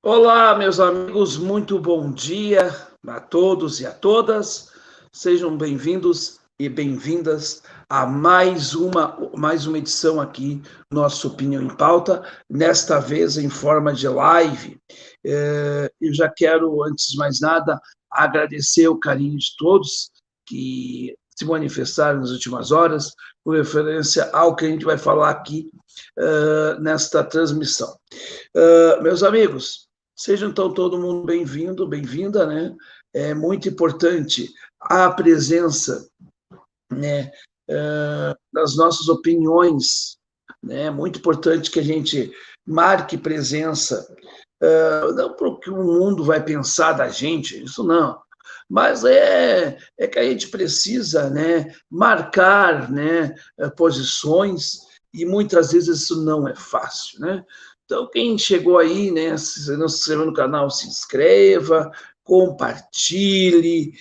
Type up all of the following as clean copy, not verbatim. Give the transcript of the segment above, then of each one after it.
Olá, meus amigos, muito bom dia a todos e a todas. Sejam bem-vindos e bem-vindas a mais uma edição aqui, nossa Opinião em Pauta, nesta vez em forma de live. Eu já quero, antes de mais nada, agradecer o carinho de todos que se manifestaram nas últimas horas, com referência ao que a gente vai falar aqui nesta transmissão. Meus amigos, sejam então todo mundo bem-vindo, bem-vinda, né? É muito importante a presença, né, das nossas opiniões, né? É muito importante que a gente marque presença, não porque o mundo vai pensar da gente, isso não, mas é que a gente precisa, né, marcar, né, posições, e muitas vezes isso não é fácil, né? Então, quem chegou aí, né, se não se inscreveu no canal, se inscreva, compartilhe,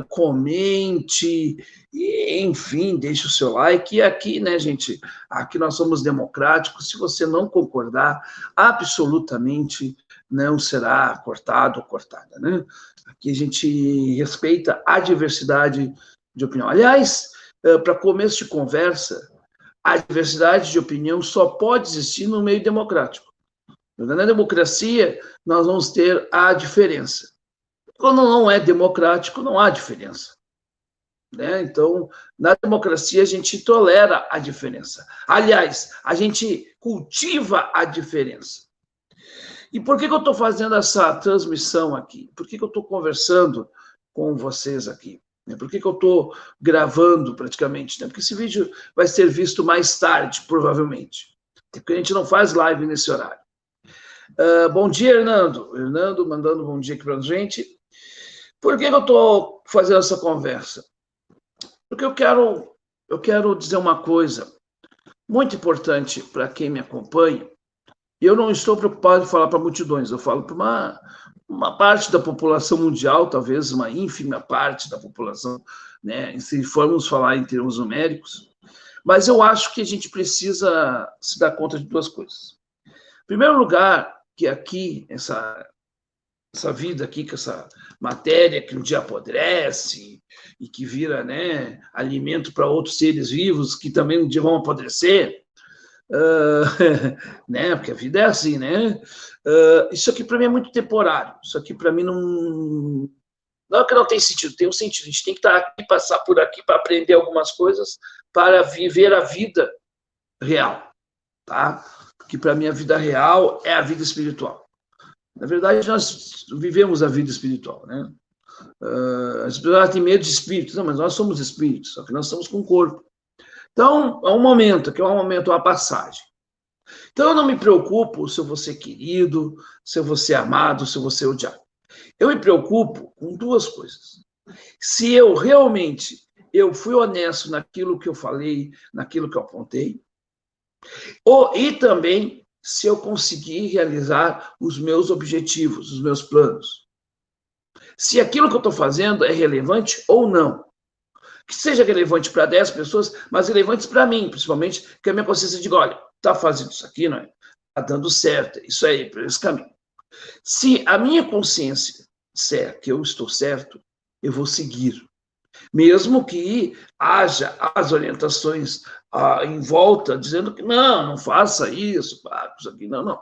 comente, e, enfim, deixe o seu like. E aqui, né, gente, aqui nós somos democráticos. Se você não concordar, absolutamente não será cortado ou cortada, né? Aqui a gente respeita a diversidade de opinião. Aliás, para começo de conversa, a diversidade de opinião só pode existir no meio democrático. Na democracia, nós vamos ter a diferença. Quando não é democrático, não há diferença. Né? Então, na democracia, a gente tolera a diferença. Aliás, a gente cultiva a diferença. E por que eu estou fazendo essa transmissão aqui? Por que eu estou conversando com vocês aqui? Por que eu estou gravando praticamente? Porque esse vídeo vai ser visto mais tarde, provavelmente. Porque a gente não faz live nesse horário. Bom dia, Hernando. Hernando mandando bom dia aqui para a gente. Por que eu estou fazendo essa conversa? Porque eu quero dizer uma coisa muito importante para quem me acompanha. Eu não estou preocupado em falar para multidões, eu falo para uma parte da população mundial, talvez uma ínfima parte da população, né, se formos falar em termos numéricos, mas eu acho que a gente precisa se dar conta de duas coisas. Em primeiro lugar, que aqui, essa vida aqui, com essa matéria que um dia apodrece e que vira, né, alimento para outros seres vivos que também um dia vão apodrecer, né? Porque a vida é assim, né? Isso aqui para mim é muito temporário. Isso aqui para mim não é que não tem sentido, tem um sentido. A gente tem que estar aqui, passar por aqui para aprender algumas coisas, para viver a vida real, tá? Porque para mim a vida real é a vida espiritual. Na verdade, nós vivemos a vida espiritual, né? As pessoas têm medo de espíritos, não, mas nós somos espíritos, só que nós estamos com o corpo. Então, é um momento, que é um momento, uma passagem. Então, eu não me preocupo se eu vou ser querido, se eu vou ser amado, se eu vou ser odiado. Eu me preocupo com duas coisas. Se eu realmente fui honesto naquilo que eu falei, naquilo que eu apontei, e também se eu conseguir realizar os meus objetivos, os meus planos. Se aquilo que eu estou fazendo é relevante ou não. Que seja relevante para 10 pessoas, mas relevante para mim, principalmente, que a minha consciência diga, olha, está fazendo isso aqui, não é? Está dando certo, isso aí, por esse caminho. Se a minha consciência disser que eu estou certo, eu vou seguir. Mesmo que haja as orientações em volta, dizendo que não faça isso, isso aqui, não.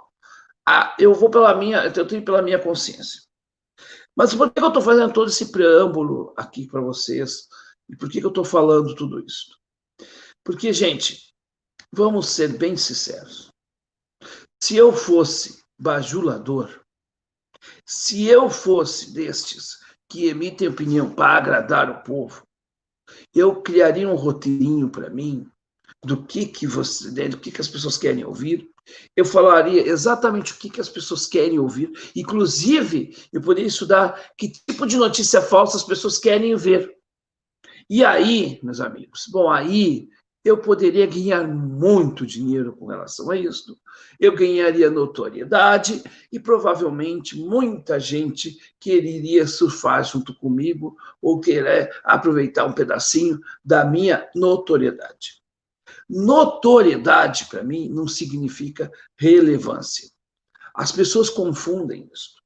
Eu vou eu tenho pela minha consciência. Mas por que eu estou fazendo todo esse preâmbulo aqui para vocês? E por que eu estou falando tudo isso? Porque, gente, vamos ser bem sinceros. Se eu fosse bajulador, se eu fosse destes que emitem opinião para agradar o povo, eu criaria um roteirinho para mim do que as pessoas querem ouvir. Eu falaria exatamente o que as pessoas querem ouvir. Inclusive, eu poderia estudar que tipo de notícia falsa as pessoas querem ver. E aí, meus amigos, aí eu poderia ganhar muito dinheiro com relação a isso, eu ganharia notoriedade e provavelmente muita gente quereria surfar junto comigo ou querer aproveitar um pedacinho da minha notoriedade. Notoriedade, para mim, não significa relevância. As pessoas confundem isso.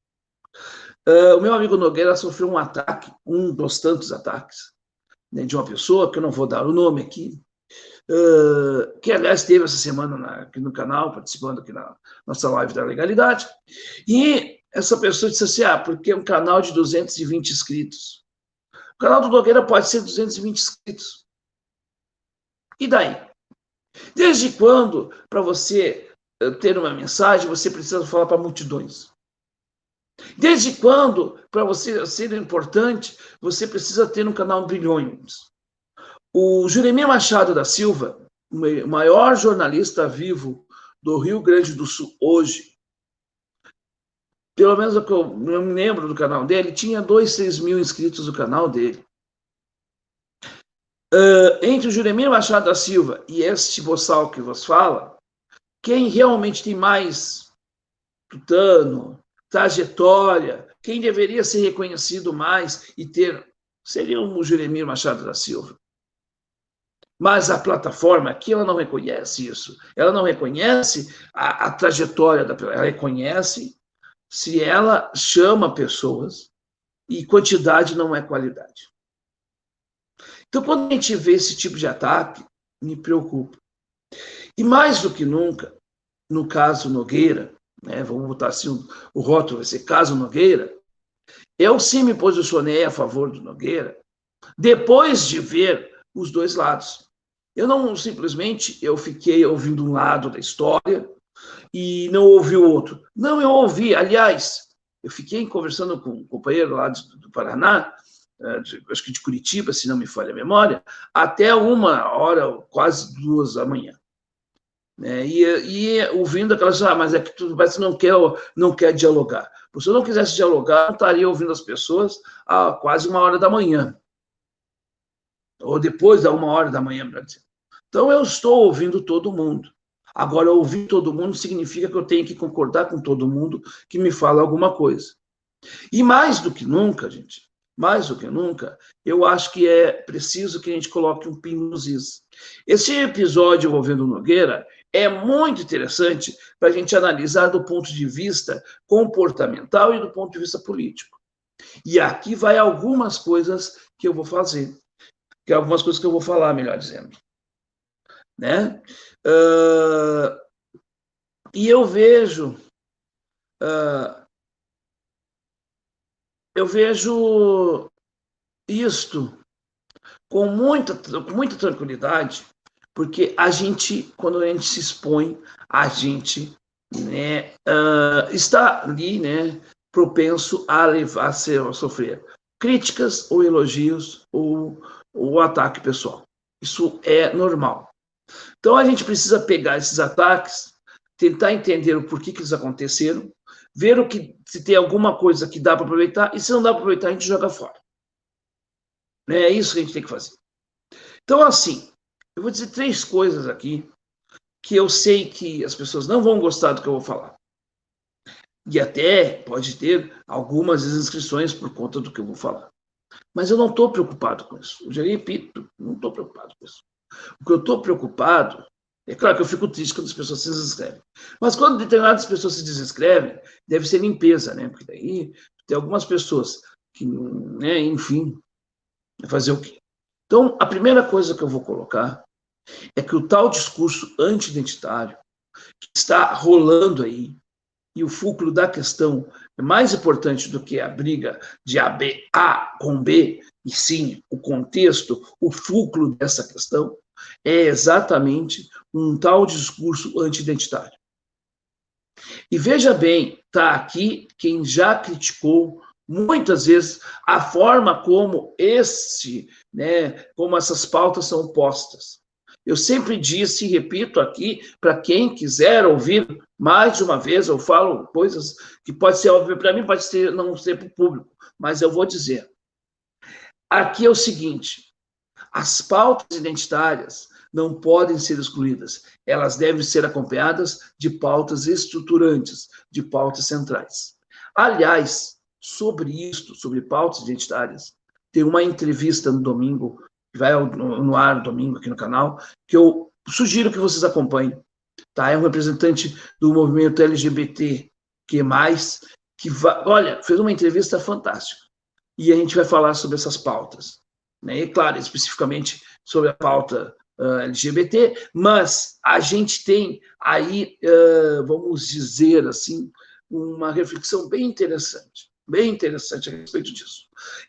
O meu amigo Nogueira sofreu um ataque, um dos tantos ataques, né, de uma pessoa, que eu não vou dar o nome aqui, que, aliás, esteve essa semana aqui no canal, participando aqui na nossa live da legalidade, e essa pessoa disse assim, porque é um canal de 220 inscritos. O canal do Nogueira pode ser 220 inscritos. E daí? Desde quando, para você ter uma mensagem, você precisa falar para multidões? Desde quando, para você ser importante, você precisa ter um canal bilhões? O Juremir Machado da Silva, o maior jornalista vivo do Rio Grande do Sul hoje, pelo menos o que eu me lembro do canal dele, tinha 2, 3 mil inscritos no canal dele. Entre o Juremir Machado da Silva e este boçal que vos fala, quem realmente tem mais tutano, trajetória, quem deveria ser reconhecido mais e ter, seria o Juremir Machado da Silva. Mas a plataforma aqui, ela não reconhece isso. Ela não reconhece a trajetória da pessoa. Ela reconhece se ela chama pessoas e quantidade não é qualidade. Então, quando a gente vê esse tipo de ataque, me preocupa. E mais do que nunca, no caso Nogueira, né, vamos botar assim, o rótulo vai ser caso Nogueira, eu sim me posicionei a favor do Nogueira, depois de ver os dois lados. Eu não simplesmente, eu fiquei ouvindo um lado da história e não ouvi o outro. Não, eu ouvi, aliás, eu fiquei conversando com um companheiro lá do Paraná, acho que de Curitiba, se não me falha a memória, até 1h, quase 2 da manhã. E ouvindo aquelas, mas é que tu parece que não quer dialogar. Se eu não quisesse dialogar, eu estaria ouvindo as pessoas a quase 1h da manhã. Ou depois da 1h da manhã, para dizer. Então, eu estou ouvindo todo mundo. Agora, ouvir todo mundo significa que eu tenho que concordar com todo mundo que me fala alguma coisa. E mais do que nunca, gente, mais do que nunca, eu acho que é preciso que a gente coloque um pino nos is. Esse episódio envolvendo o Nogueira é muito interessante para a gente analisar do ponto de vista comportamental e do ponto de vista político. E aqui vai algumas coisas que eu vou fazer, que algumas coisas que eu vou falar, melhor dizendo. Né? E eu vejo isto com muita tranquilidade, porque a gente, quando a gente se expõe, a gente, né, está ali, né, propenso a sofrer críticas ou elogios ou ataque pessoal. Isso é normal. Então, a gente precisa pegar esses ataques, tentar entender o porquê que eles aconteceram, ver se tem alguma coisa que dá para aproveitar, e se não dá para aproveitar, a gente joga fora. É isso que a gente tem que fazer. Então, assim, eu vou dizer 3 coisas aqui que eu sei que as pessoas não vão gostar do que eu vou falar. E até pode ter algumas inscrições por conta do que eu vou falar. Mas eu não estou preocupado com isso. Eu já repito, não estou preocupado com isso. O que eu estou preocupado, é claro que eu fico triste quando as pessoas se desinscrevem. Mas quando determinadas pessoas se desinscrevem, deve ser limpeza, né? Porque daí tem algumas pessoas que, né, enfim, fazer o quê? Então, a primeira coisa que eu vou colocar é que o tal discurso anti-identitário que está rolando aí, e o fulcro da questão é mais importante do que a briga de A com B, e sim o contexto, o fulcro dessa questão, é exatamente um tal discurso anti-identitário. E veja bem, está aqui quem já criticou muitas vezes a forma como como essas pautas são postas. Eu sempre disse e repito aqui, para quem quiser ouvir mais de uma vez, eu falo coisas que pode ser óbvio para mim, pode ser, não ser para o público, mas eu vou dizer. Aqui é o seguinte, as pautas identitárias não podem ser excluídas, elas devem ser acompanhadas de pautas estruturantes, de pautas centrais. Aliás, sobre isto, sobre pautas identitárias, tem uma entrevista no domingo, que vai no ar domingo aqui no canal, que eu sugiro que vocês acompanhem. Tá? É um representante do movimento LGBTQIA+, que mais, olha, fez uma entrevista fantástica, e a gente vai falar sobre essas pautas, né? E claro, especificamente sobre a pauta LGBT, mas a gente tem aí, vamos dizer assim, uma reflexão bem interessante a respeito disso.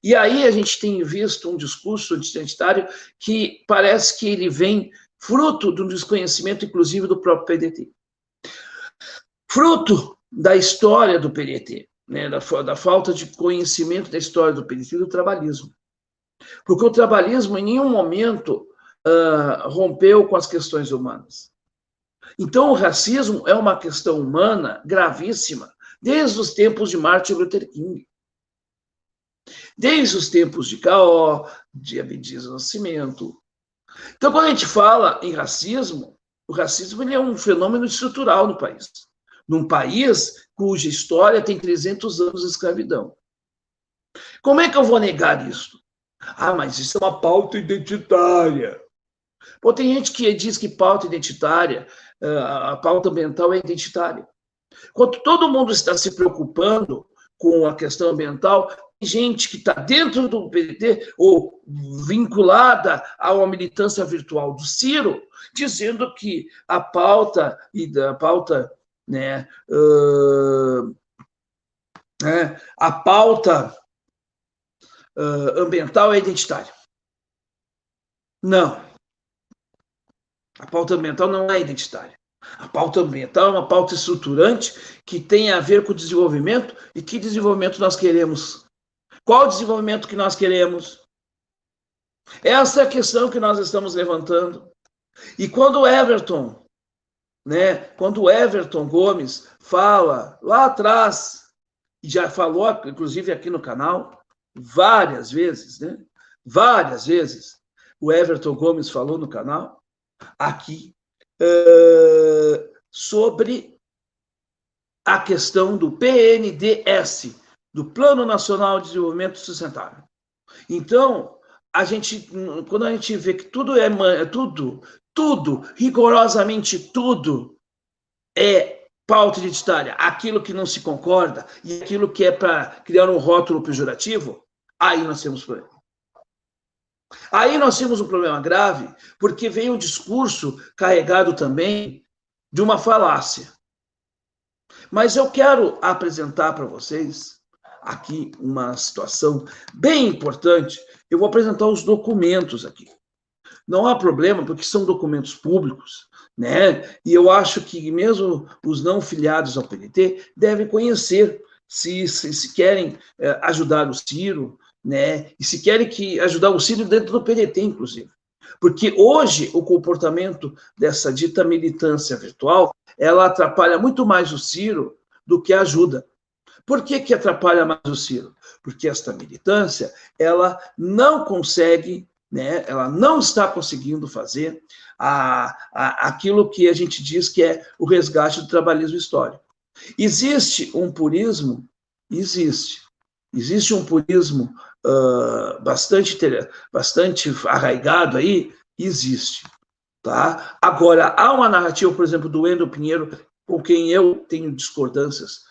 E aí a gente tem visto um discurso identitário que parece que ele vem fruto do desconhecimento, inclusive, do próprio PDT. Fruto da história do PDT, né, da falta de conhecimento da história do PDT e do trabalhismo. Porque o trabalhismo, em nenhum momento, rompeu com as questões humanas. Então, o racismo é uma questão humana gravíssima, desde os tempos de Martin Luther King. Desde os tempos de K.O., de Abdias Nascimento. Então, quando a gente fala em racismo, o racismo ele é um fenômeno estrutural no país. Num país cuja história tem 300 anos de escravidão. Como é que eu vou negar isso? Ah, mas isso é uma pauta identitária. Pô, tem gente que diz que pauta identitária, a pauta ambiental é identitária. Quando todo mundo está se preocupando com a questão ambiental, tem gente que está dentro do PDT ou vinculada a uma militância virtual do Ciro, dizendo que a pauta né, a pauta ambiental é identitária. Não. A pauta ambiental não é identitária. A pauta ambiental é uma pauta estruturante que tem a ver com o desenvolvimento. E que desenvolvimento nós queremos? Qual o desenvolvimento que nós queremos? Essa é a questão que nós estamos levantando. E quando o Everton, quando o Everton Gomes fala lá atrás, e já falou, inclusive aqui no canal, várias vezes, várias vezes, o Everton Gomes falou no canal, aqui, sobre a questão do PNDS, do Plano Nacional de Desenvolvimento Sustentável. Então, quando a gente vê que tudo rigorosamente tudo é pauta identitária, aquilo que não se concorda e aquilo que é para criar um rótulo pejorativo, aí nós temos problema. Aí nós temos um problema grave, porque vem um discurso carregado também de uma falácia. Mas eu quero apresentar para vocês aqui uma situação bem importante. Eu vou apresentar os documentos aqui. Não há problema, porque são documentos públicos, E eu acho que mesmo os não filiados ao PDT devem conhecer, se querem ajudar o Ciro, E se querem ajudar o Ciro dentro do PDT, inclusive. Porque hoje o comportamento dessa dita militância virtual, ela atrapalha muito mais o Ciro do que ajuda. Por que atrapalha mais o Ciro? Porque esta militância, ela não consegue, ela não está conseguindo fazer aquilo que a gente diz que é o resgate do trabalhismo histórico. Existe um purismo? Existe um purismo bastante arraigado aí? Existe. Tá? Agora, há uma narrativa, por exemplo, do Wendel Pinheiro, com quem eu tenho discordâncias,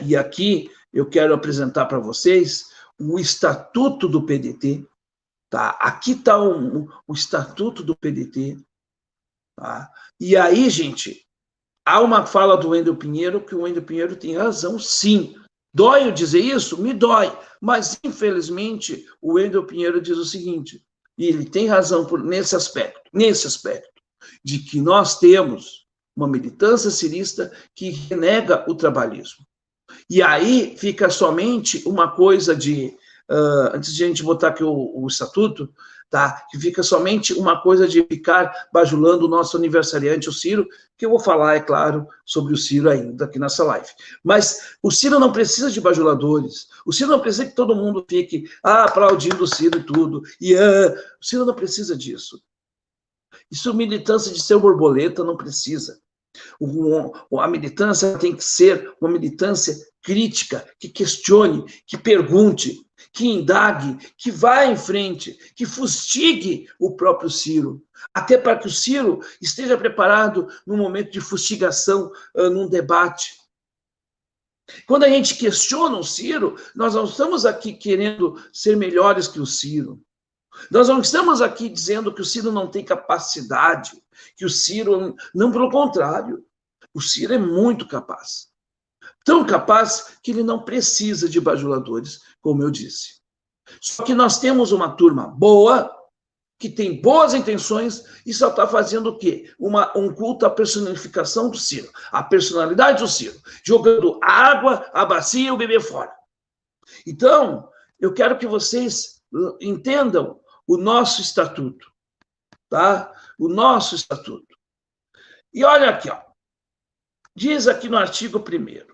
E aqui eu quero apresentar para vocês o Estatuto do PDT. Tá? Aqui está o Estatuto do PDT. Tá? E aí, gente, há uma fala do Wendel Pinheiro que o Wendel Pinheiro tem razão, sim. Dói eu dizer isso? Me dói. Mas, infelizmente, o Wendel Pinheiro diz o seguinte, e ele tem razão nesse aspecto, de que nós temos uma militância cirista que renega o trabalhismo. E aí fica somente uma coisa antes de a gente botar aqui o estatuto, tá? Que fica somente uma coisa de ficar bajulando o nosso aniversariante, o Ciro, que eu vou falar, é claro, sobre o Ciro ainda aqui nessa live. Mas o Ciro não precisa de bajuladores, o Ciro não precisa que todo mundo fique aplaudindo o Ciro e tudo, o Ciro não precisa disso. Isso militância de ser borboleta não precisa. A militância tem que ser uma militância crítica, que questione, que pergunte, que indague, que vá em frente, que fustigue o próprio Ciro, até para que o Ciro esteja preparado num momento de fustigação, num debate. Quando a gente questiona o Ciro, nós não estamos aqui querendo ser melhores que o Ciro. Nós não estamos aqui dizendo que o Ciro não tem capacidade, que o Ciro... Não, pelo contrário. O Ciro é muito capaz. Tão capaz que ele não precisa de bajuladores, como eu disse. Só que nós temos uma turma boa, que tem boas intenções e só está fazendo o quê? Um culto à personificação do Ciro, a personalidade do Ciro, jogando a água, a bacia e o bebê fora. Então, eu quero que vocês entendam o nosso estatuto, tá? O nosso estatuto. E olha aqui, ó. Diz aqui no artigo 1º,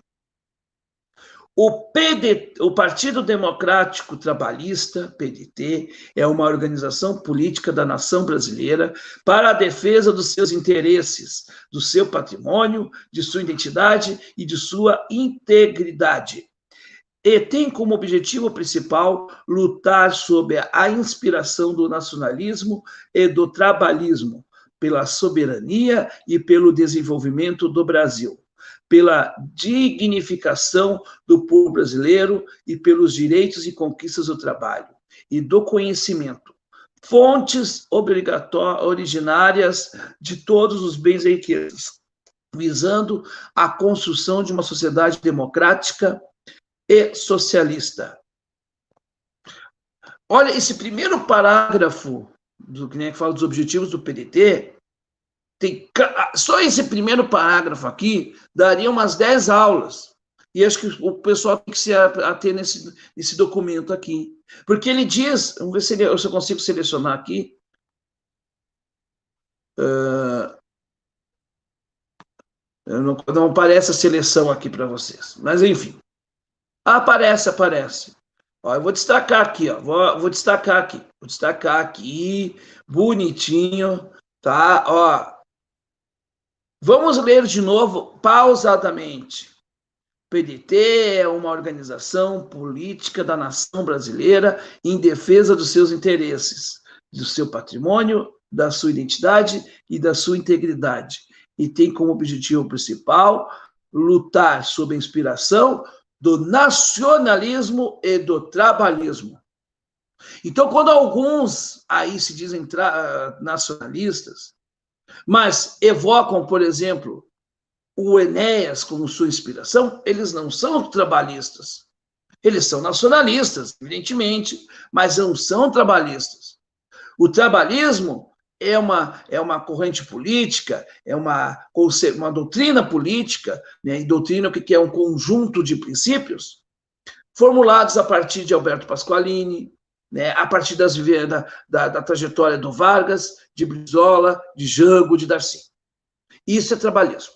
o Partido Democrático Trabalhista, PDT, é uma organização política da nação brasileira para a defesa dos seus interesses, do seu patrimônio, de sua identidade e de sua integridade. E tem como objetivo principal lutar sob a inspiração do nacionalismo e do trabalhismo, pela soberania e pelo desenvolvimento do Brasil, pela dignificação do povo brasileiro e pelos direitos e conquistas do trabalho e do conhecimento, fontes originárias de todos os bens e riquezas, visando a construção de uma sociedade democrática e socialista. Olha, esse primeiro parágrafo, que fala dos objetivos do PDT, só esse primeiro parágrafo aqui daria umas 10 aulas. E acho que o pessoal tem que se ater nesse documento aqui. Porque ele diz, vamos ver se eu consigo selecionar aqui. Não aparece a seleção aqui para vocês. Mas, enfim. Aparece. Ó, eu vou destacar aqui, ó. Vou destacar aqui, bonitinho, tá? Ó. Vamos ler de novo, pausadamente. PDT é uma organização política da nação brasileira em defesa dos seus interesses, do seu patrimônio, da sua identidade e da sua integridade. E tem como objetivo principal lutar sob a inspiração do nacionalismo e do trabalhismo. Então, quando alguns aí se dizem nacionalistas, mas evocam, por exemplo, o Enéas como sua inspiração, eles não são trabalhistas. Eles são nacionalistas, evidentemente, mas não são trabalhistas. O trabalhismo é uma corrente política, é uma doutrina política, né? E doutrina que é um conjunto de princípios formulados a partir de Alberto Pasqualini, né? A partir da trajetória do Vargas, de Brizola, de Jango, de Darcy. Isso é trabalhismo.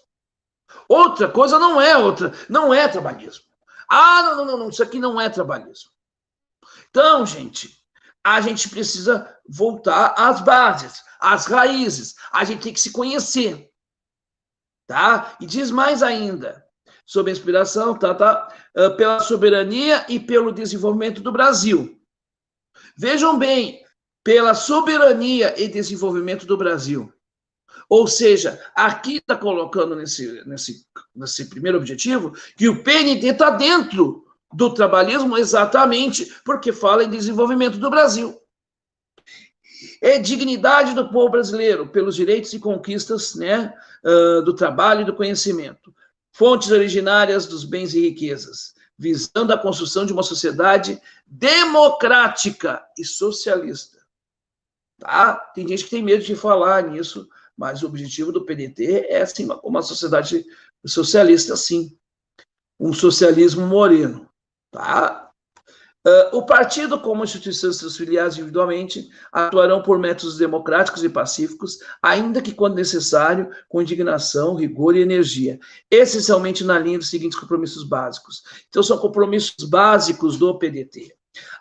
Outra coisa não é trabalhismo. Não, isso aqui não é trabalhismo. Então, gente, a gente precisa voltar às bases, às raízes. A gente tem que se conhecer, tá? E diz mais ainda, sob a inspiração, pela soberania e pelo desenvolvimento do Brasil. Vejam bem, pela soberania e desenvolvimento do Brasil. Ou seja, aqui está colocando nesse primeiro objetivo que o PNT está dentro do trabalhismo exatamente porque fala em desenvolvimento do Brasil. É dignidade do povo brasileiro pelos direitos e conquistas, né, do trabalho e do conhecimento. Fontes originárias dos bens e riquezas, visando a construção de uma sociedade democrática e socialista. Tá? Tem gente que tem medo de falar nisso, mas o objetivo do PDT é, sim, uma sociedade socialista, sim. Um socialismo moreno. Tá? O partido, como instituições e seus filiados individualmente, atuarão por métodos democráticos e pacíficos, ainda que, quando necessário, com indignação, rigor e energia, essencialmente na linha dos seguintes compromissos básicos. Então, são compromissos básicos do PDT.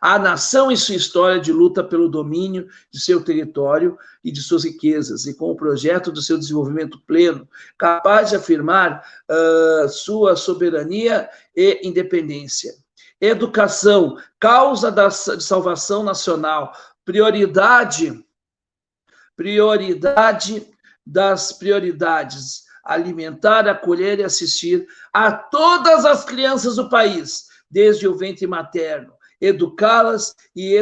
A nação e sua história de luta pelo domínio de seu território e de suas riquezas, e com o projeto do seu desenvolvimento pleno, capaz de afirmar sua soberania e independência. Educação, causa de salvação nacional, prioridade das prioridades, alimentar, acolher e assistir a todas as crianças do país, desde o ventre materno, educá-las e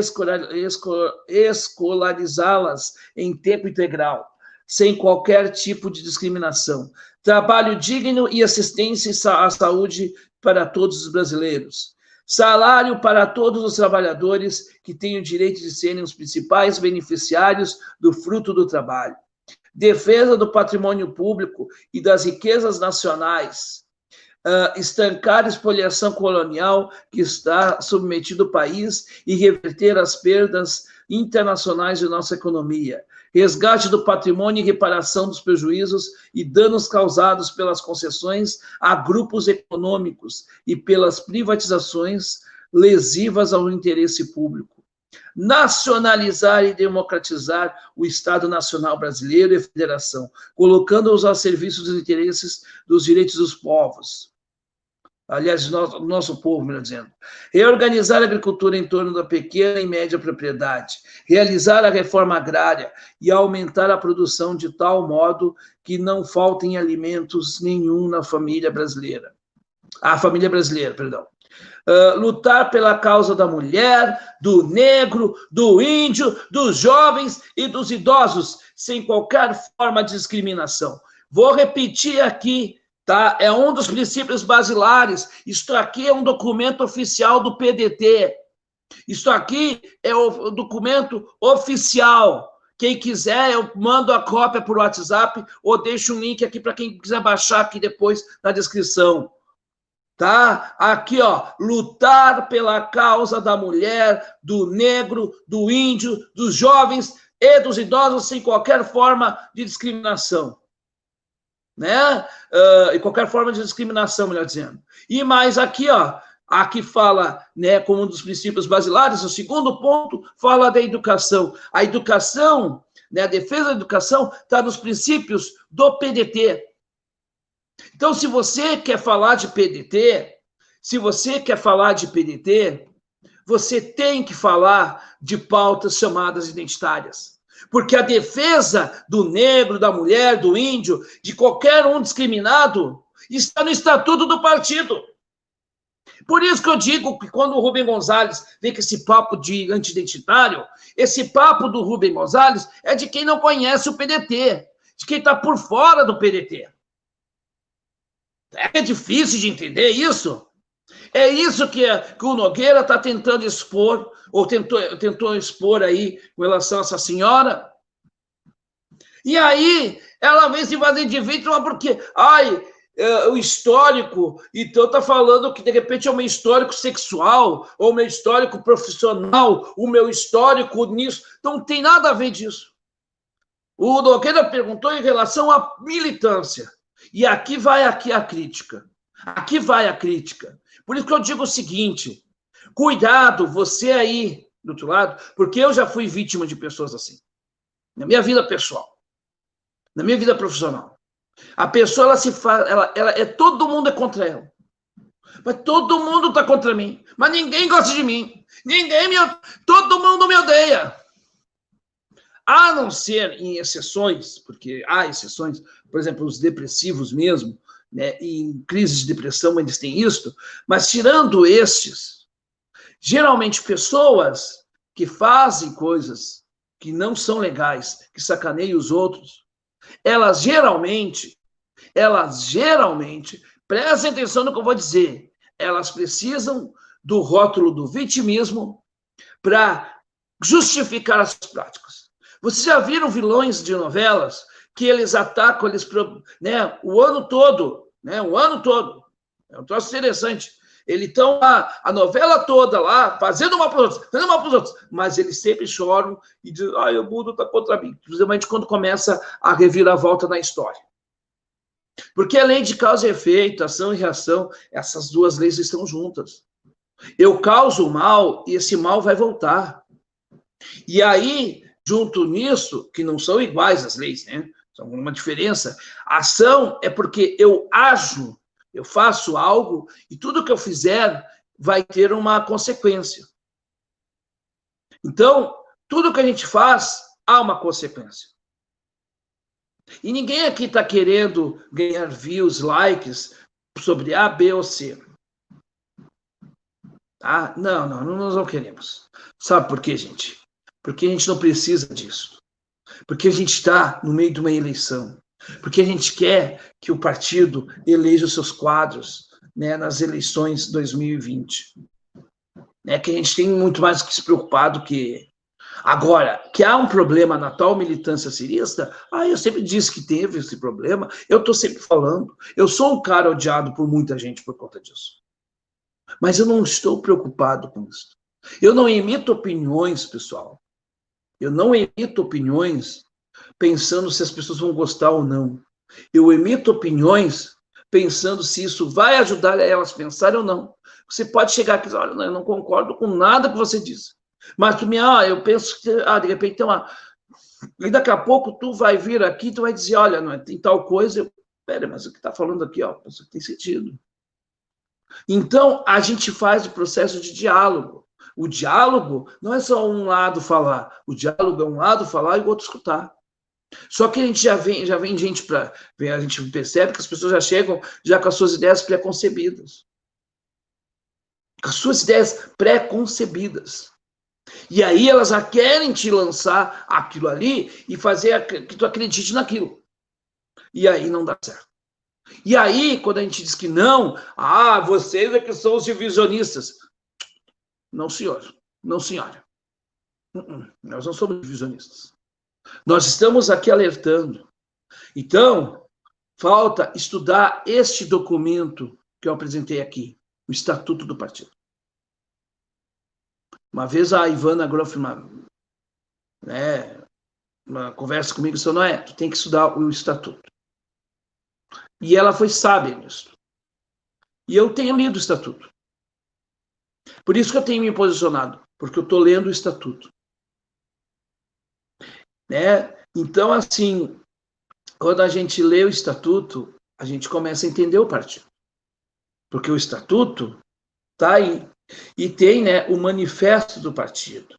escolarizá-las em tempo integral, sem qualquer tipo de discriminação. Trabalho digno e assistência à saúde para todos os brasileiros. Salário para todos os trabalhadores que têm o direito de serem os principais beneficiários do fruto do trabalho. Defesa do patrimônio público e das riquezas nacionais. Estancar a expoliação colonial que está submetido o país e reverter as perdas internacionais de nossa economia. Resgate do patrimônio e reparação dos prejuízos e danos causados pelas concessões a grupos econômicos e pelas privatizações lesivas ao interesse público. Nacionalizar e democratizar o Estado Nacional Brasileiro e a Federação, colocando-os a serviço dos interesses dos direitos dos povos. Aliás, do nosso povo, melhor dizendo. Reorganizar a agricultura em torno da pequena e média propriedade. Realizar a reforma agrária e aumentar a produção de tal modo que não faltem alimentos nenhum na família brasileira. Lutar pela causa da mulher, do negro, do índio, dos jovens e dos idosos, sem qualquer forma de discriminação. Vou repetir aqui, tá? É um dos princípios basilares. Isto aqui é um documento oficial do PDT. Isto aqui é o documento oficial. Quem quiser, eu mando a cópia por WhatsApp ou deixo um link aqui para quem quiser baixar aqui depois na descrição. Tá? Aqui, ó, lutar pela causa da mulher, do negro, do índio, dos jovens e dos idosos sem qualquer forma de discriminação. Né? E qualquer forma de discriminação, melhor dizendo. E mais aqui, ó, aqui fala, né, como um dos princípios basilares, o segundo ponto fala da educação. A educação, né, a defesa da educação está nos princípios do PDT. Então, se você quer falar de PDT, você tem que falar de pautas chamadas identitárias. Porque a defesa do negro, da mulher, do índio, de qualquer um discriminado, está no estatuto do partido. Por isso que eu digo que quando o Rubem Gonzalez vem com esse papo de anti-identitário, esse papo do Rubem Gonzalez é de quem não conhece o PDT, de quem está por fora do PDT. É difícil de entender isso. É isso que o Nogueira está tentando expor, ou tentou expor aí com relação a essa senhora. E aí, ela vem se fazer de vítima porque, o histórico, então está falando que de repente é o meu histórico sexual, ou o meu histórico profissional, o meu histórico nisso. Então, não tem nada a ver disso. O Nogueira perguntou em relação à militância. E aqui vai a crítica. Aqui vai a crítica. Por isso que eu digo o seguinte, cuidado, você aí, do outro lado, porque eu já fui vítima de pessoas assim. Na minha vida pessoal. Na minha vida profissional. A pessoa, todo mundo é contra ela. Mas todo mundo está contra mim. Mas ninguém gosta de mim. Todo mundo me odeia. A não ser em exceções, porque há exceções, por exemplo, os depressivos mesmo, né, e em crise de depressão eles têm isso, mas tirando estes, geralmente pessoas que fazem coisas que não são legais, que sacaneiam os outros, elas geralmente, prestem atenção no que eu vou dizer, elas precisam do rótulo do vitimismo para justificar as práticas. Vocês já viram vilões de novelas que eles atacam, né, o ano todo, né, o ano todo. É um troço interessante. Eles estão a novela toda lá, fazendo mal para os outros, mas eles sempre choram e dizem, o mundo está contra mim. Principalmente quando começa a reviravolta na história. Porque a lei de causa e efeito, ação e reação, essas duas leis estão juntas. Eu causo o mal e esse mal vai voltar. E aí, junto nisso, que não são iguais as leis, né? São uma diferença. A ação é porque eu ajo, eu faço algo e tudo que eu fizer vai ter uma consequência. Então, tudo que a gente faz, há uma consequência. E ninguém aqui está querendo ganhar views, likes sobre A, B ou C. Tá? Não, nós não queremos. Sabe por quê, gente? Porque a gente não precisa disso. Porque a gente está no meio de uma eleição. Porque a gente quer que o partido eleja os seus quadros, né, nas eleições 2020. Né, que a gente tem muito mais que se preocupar do que... Agora, que há um problema na tal militância cirista, eu sempre disse que teve esse problema, eu estou sempre falando. Eu sou um cara odiado por muita gente por conta disso. Mas eu não estou preocupado com isso. Eu não emito opiniões, pessoal. Eu não emito opiniões pensando se as pessoas vão gostar ou não. Eu emito opiniões pensando se isso vai ajudar elas a pensarem ou não. Você pode chegar aqui e dizer, olha, eu não concordo com nada que você disse. Mas tu eu penso que, de repente tem uma... E daqui a pouco tu vai vir aqui, tu vai dizer, olha, não, tem tal coisa. Pera, mas o que está falando aqui, isso tem sentido. Então, a gente faz o processo de diálogo. O diálogo não é só um lado falar. O diálogo é um lado falar e o outro escutar. Só que a gente já vem gente para... A gente percebe que as pessoas já chegam já com as suas ideias pré-concebidas. Com as suas ideias pré-concebidas. E aí elas já querem te lançar aquilo ali e fazer que tu acredite naquilo. E aí não dá certo. E aí, quando a gente diz que não, vocês é que são os divisionistas. Não, senhor. Não, senhora. Nós não somos divisionistas. Nós estamos aqui alertando. Então, falta estudar este documento que eu apresentei aqui, o Estatuto do Partido. Uma vez a Ivana Groffman, uma conversa comigo, disse, tu tem que estudar o Estatuto. E ela foi sábia nisso. E eu tenho lido o Estatuto. Por isso que eu tenho me posicionado, porque eu estou lendo o Estatuto. Então, assim, quando a gente lê o Estatuto, a gente começa a entender o partido. Porque o Estatuto está aí. E tem, o manifesto do partido.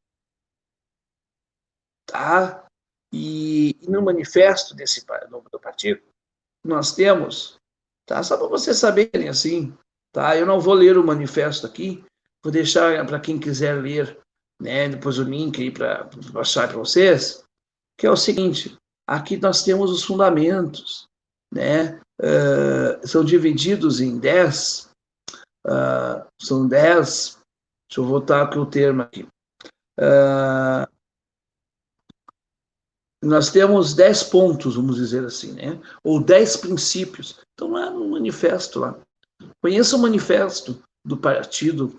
Tá? E no manifesto do partido, nós temos, tá? Só para vocês saberem, assim, tá? Eu não vou ler o manifesto aqui, vou deixar para quem quiser ler, depois o link aí para passar para vocês, que é o seguinte, aqui nós temos os fundamentos, são divididos em 10, são 10, deixa eu voltar aqui o termo aqui, nós temos 10 pontos, vamos dizer assim, ou 10 princípios. Então, lá no manifesto, lá. Conheça o manifesto do partido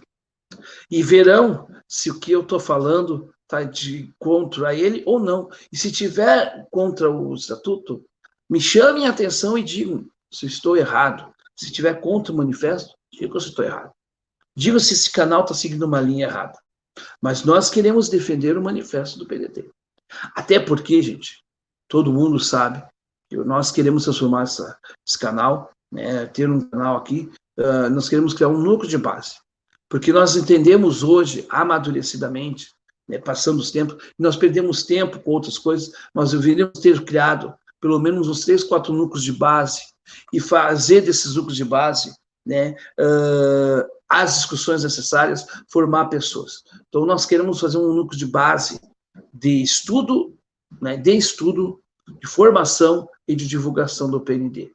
e verão se o que eu estou falando está de contra ele ou não. E se tiver contra o estatuto, me chamem a atenção e digam se estou errado. Se tiver contra o manifesto, digam se estou errado. Digam se esse canal está seguindo uma linha errada. Mas nós queremos defender o manifesto do PDT. Até porque, gente, todo mundo sabe que nós queremos transformar esse canal, ter um canal aqui, nós queremos criar um núcleo de base. Porque nós entendemos hoje, amadurecidamente, passando os tempos, nós perdemos tempo com outras coisas, nós deveríamos ter criado pelo menos uns 3, 4 núcleos de base e fazer desses núcleos de base as discussões necessárias, formar pessoas. Então, nós queremos fazer um núcleo de base de estudo, de formação e de divulgação do PND.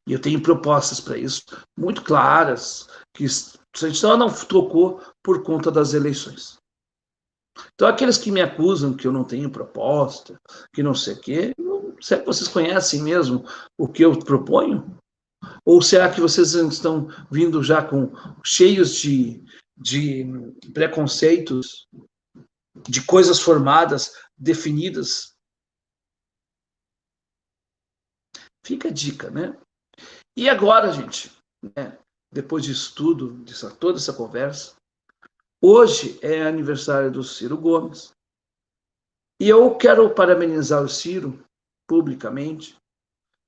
E eu tenho propostas para isso, muito claras, que a gente não tocou por conta das eleições. Então, aqueles que me acusam que eu não tenho proposta, que não sei o quê, será que vocês conhecem mesmo o que eu proponho? Ou será que vocês estão vindo já cheios de preconceitos, de coisas formadas, definidas? Fica a dica, E agora, gente, depois disso tudo, toda essa conversa, hoje é aniversário do Ciro Gomes, e eu quero parabenizar o Ciro, publicamente,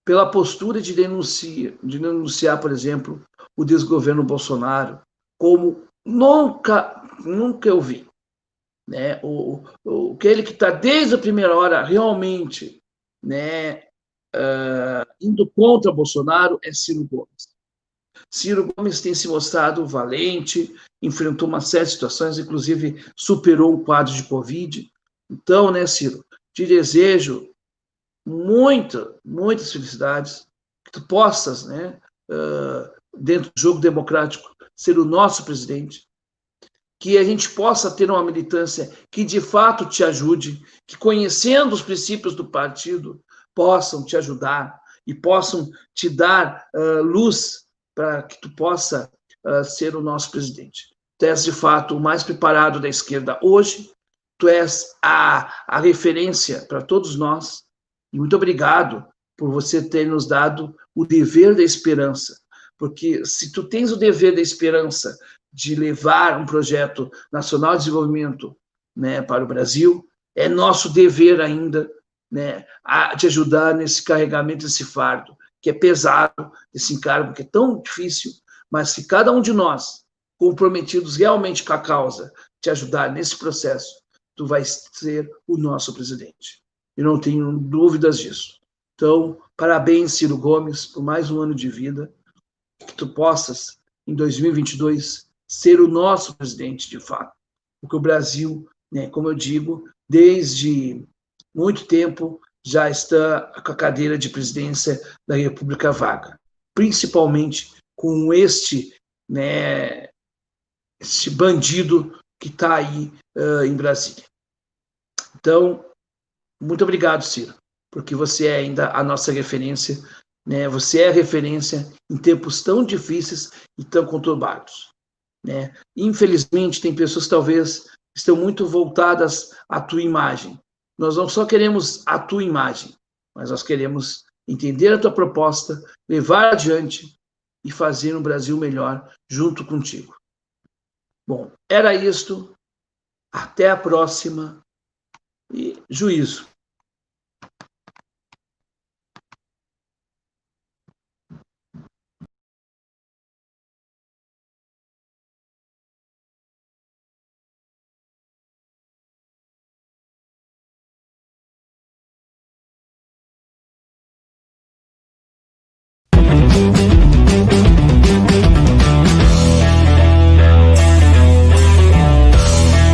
pela postura de denunciar, por exemplo, o desgoverno Bolsonaro, como nunca eu vi. né? Aquele que está desde a primeira hora realmente, né, indo contra Bolsonaro é Ciro Gomes. Ciro Gomes tem se mostrado valente, enfrentou uma série de situações, inclusive superou um quadro de Covid. Então, né, Ciro, te desejo muitas felicidades, que tu possas, né, dentro do jogo democrático, ser o nosso presidente, que a gente possa ter uma militância que de fato te ajude, que conhecendo os princípios do partido possam te ajudar e possam te dar luz para que tu possa ser o nosso presidente. Tu és de fato o mais preparado da esquerda hoje, tu és a referência para todos nós e muito obrigado por você ter nos dado o dever da esperança, porque se tu tens o dever da esperança de levar um projeto nacional de desenvolvimento, né, para o Brasil, é nosso dever ainda, né, de ajudar nesse carregamento desse fardo, que é pesado, esse encargo que é tão difícil, mas se cada um de nós, comprometidos realmente com a causa, te ajudar nesse processo, tu vai ser o nosso presidente. Eu não tenho dúvidas disso. Então, parabéns, Ciro Gomes, por mais um ano de vida, que tu possas, em 2022, ser o nosso presidente, de fato. Porque o Brasil, né, como eu digo, desde muito tempo já está com a cadeira de presidência da República vaga, principalmente com né, este bandido que está aí em Brasília. Então, muito obrigado, Ciro, porque você é ainda a nossa referência, né? Você é a referência em tempos tão difíceis e tão conturbados, né? Infelizmente, tem pessoas que talvez estão muito voltadas à tua imagem. Nós não só queremos a tua imagem, mas nós queremos entender a tua proposta, levar adiante e fazer um Brasil melhor junto contigo. Bom, era isto. Até a próxima e juízo.